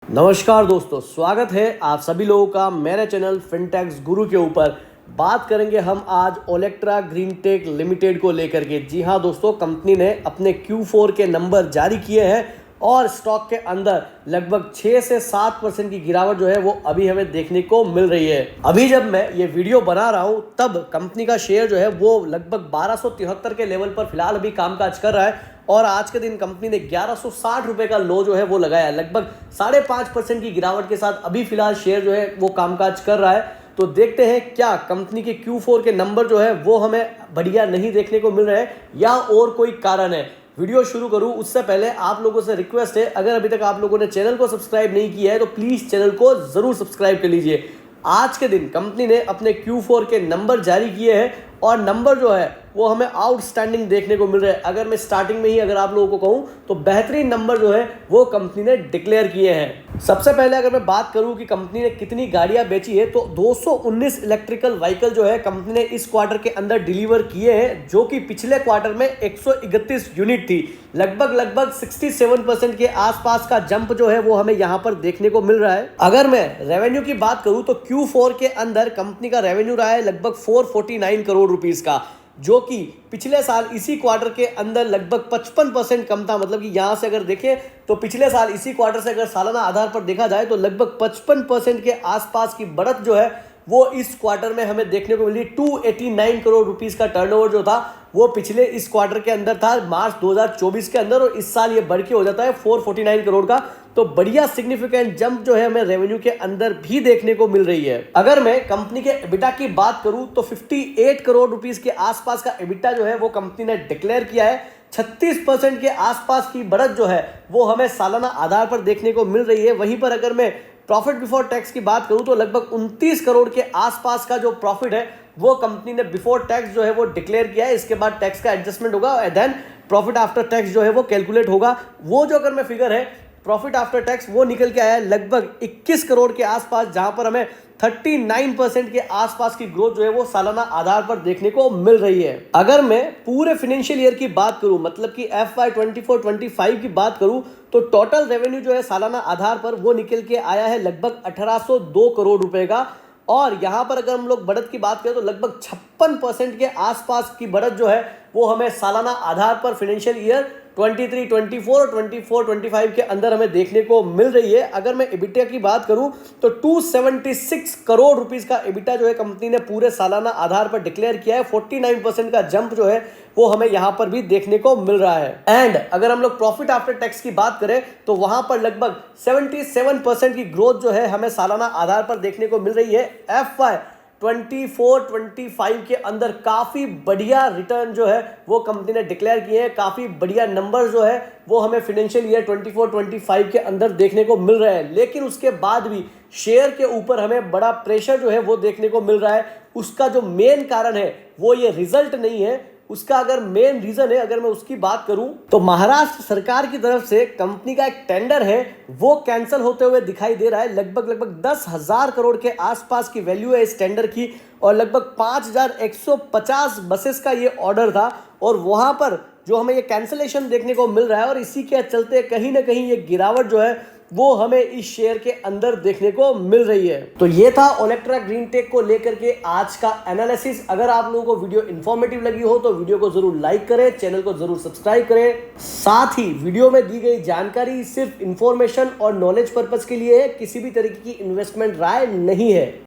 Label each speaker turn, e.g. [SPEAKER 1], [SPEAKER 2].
[SPEAKER 1] नमस्कार दोस्तों, स्वागत है आप सभी लोगों का मेरे चैनल फिनटेक्स गुरु के ऊपर। बात करेंगे हम आज ओलेक्ट्रा ग्रीनटेक लिमिटेड को लेकर के। जी हाँ दोस्तों, कंपनी ने अपने Q4 के नंबर जारी किए हैं और स्टॉक के अंदर लगभग 6 से 7% की गिरावट जो है वो अभी हमें देखने को मिल रही है। अभी जब मैं ये वीडियो बना रहा हूँ तब कंपनी का शेयर जो है वो लगभग 1273 के लेवल पर फिलहाल अभी कामकाज कर रहा है और आज के दिन कंपनी ने 1160 रुपए का लो जो है वो लगाया। लगभग 5.5% की गिरावट के साथ अभी फिलहाल शेयर जो है वो कामकाज कर रहा है। तो देखते हैं क्या कंपनी के Q4 के नंबर जो है वो हमें बढ़िया नहीं देखने को मिल रहे हैं या और कोई कारण है। वीडियो शुरू करूं उससे पहले आप लोगों से रिक्वेस्ट है, अगर अभी तक आप लोगों ने चैनल को सब्सक्राइब नहीं किया है तो प्लीज चैनल को जरूर सब्सक्राइब कर लीजिए। आज के दिन कंपनी ने अपने Q4 के नंबर जारी किए हैं और नंबर जो है वो हमें आउटस्टैंडिंग देखने को मिल रहा है। अगर मैं स्टार्टिंग में ही अगर आप लोगों को कहूं तो बेहतरीन नंबर जो है वो कंपनी ने डिक्लेयर किए हैं। सबसे पहले अगर मैं बात करूं कि कंपनी ने कितनी गाड़ियां बेची है तो 219 इलेक्ट्रिकल व्हीकल जो है कंपनी ने इस क्वार्टर के अंदर डिलीवर किए हैं, जो कि पिछले क्वार्टर में 131 यूनिट थी। लगभग 67% के आसपास का जंप जो है वो हमें यहां पर देखने को मिल रहा है। अगर मैं रेवेन्यू की बात करूं तो Q4 के अंदर कंपनी का रेवेन्यू रहा है लगभग 449 करोड़ रुपीस का, जो कि पिछले साल इसी क्वार्टर के अंदर लगभग 55% कम था। मतलब कि यहां से अगर देखें तो पिछले साल इसी क्वार्टर से अगर सालाना आधार पर देखा जाए तो लगभग 55% के आसपास की बढ़त जो है वो इस क्वार्टर में हमें देखने को मिली। 289 करोड़ रुपीस का टर्नओवर जो था वो पिछले इस क्वार्टर के अंदर था मार्च 2024 के अंदर, और इस साल ये बढ़ के हो जाता है 449 करोड़ का। तो बढ़िया सिग्निफिकेंट जंप जो है हमें रेवेन्यू के अंदर भी देखने को मिल रही है। अगर मैं कंपनी के एबिटा की बात करूं तो 58 करोड़ रुपीस के आसपास का एबिटा जो है वो कंपनी ने डिक्लेयर किया है। 36% के आसपास की बढ़त जो है वो हमें सालाना आधार पर देखने को मिल रही है। वहीं पर अगर मैं प्रॉफिट बिफोर टैक्स की बात करूं तो लगभग 29 करोड़ के आसपास का जो प्रॉफिट है वो कंपनी ने बिफोर टैक्स जो है वो डिक्लेयर किया है। इसके बाद टैक्स का एडजस्टमेंट होगा, देन प्रॉफिट आफ्टर टैक्स जो है वो कैलकुलेट होगा। वो जो अगर मैं फिगर है प्रॉफिट आफ्टर टैक्स वो निकल के आया है लगभग 21 करोड़ के आसपास, जहां पर हमें 39% के आसपास की ग्रोथ जो है वो सालाना आधार पर देखने को मिल रही है। अगर मैं पूरे फाइनेंशियल ईयर की बात करूं, मतलब कि FY 24-25 की बात करूं, तो टोटल रेवेन्यू जो है सालाना आधार पर वो निकल के आया है लगभग 1802 करोड़ रुपए का। और यहां पर अगर हम लोग बढ़त की बात करें तो लगभग 56% के आसपास की बढ़त जो है वो हमें सालाना आधार पर फाइनेंशियल ईयर 23-24 और 24-25 के अंदर हमें देखने को मिल रही है। अगर मैं एबिटा की बात करूं तो 276 करोड़ रुपीस का एबिटा जो है कंपनी ने पूरे सालाना आधार पर डिक्लेयर किया है। 49% का जंप जो है वो हमें यहां पर भी देखने को मिल रहा है। एंड अगर हम लोग प्रॉफिट आफ्टर टैक्स की बात करें तो वहां पर लगभग 77% की ग्रोथ जो है हमें सालाना आधार पर देखने को मिल रही है। FY 24-25 के अंदर काफी बढ़िया रिटर्न जो है वो कंपनी ने डिक्लेयर किए हैं। काफी बढ़िया नंबर जो है वो हमें फाइनेंशियल ईयर 24-25 के अंदर देखने को मिल रहा है। लेकिन उसके बाद भी शेयर के ऊपर हमें बड़ा प्रेशर जो है वो देखने को मिल रहा है। उसका जो मेन कारण है वो ये रिजल्ट नहीं है, उसका अगर मेन रीजन है अगर मैं उसकी बात करूं तो महाराष्ट्र सरकार की तरफ से कंपनी का एक टेंडर है वो कैंसिल होते हुए दिखाई दे रहा है। लगभग 10,000 करोड़ के आसपास की वैल्यू है इस टेंडर की और लगभग 5,150 बसेस का ये ऑर्डर था, और वहां पर जो हमें ये कैंसिलेशन देखने को मिल रहा है और इसी के चलते कहीं ना कहीं ये गिरावट जो है वो हमें इस शेयर के अंदर देखने को मिल रही है। तो ये था ओलेक्ट्रा ग्रीनटेक को लेकर के आज का एनालिसिस। अगर आप लोगों को वीडियो इंफॉर्मेटिव लगी हो तो वीडियो को जरूर लाइक करें, चैनल को जरूर सब्सक्राइब करें। साथ ही वीडियो में दी गई जानकारी सिर्फ इंफॉर्मेशन और नॉलेज पर्पज के लिए है, किसी भी तरीके की इन्वेस्टमेंट राय नहीं है।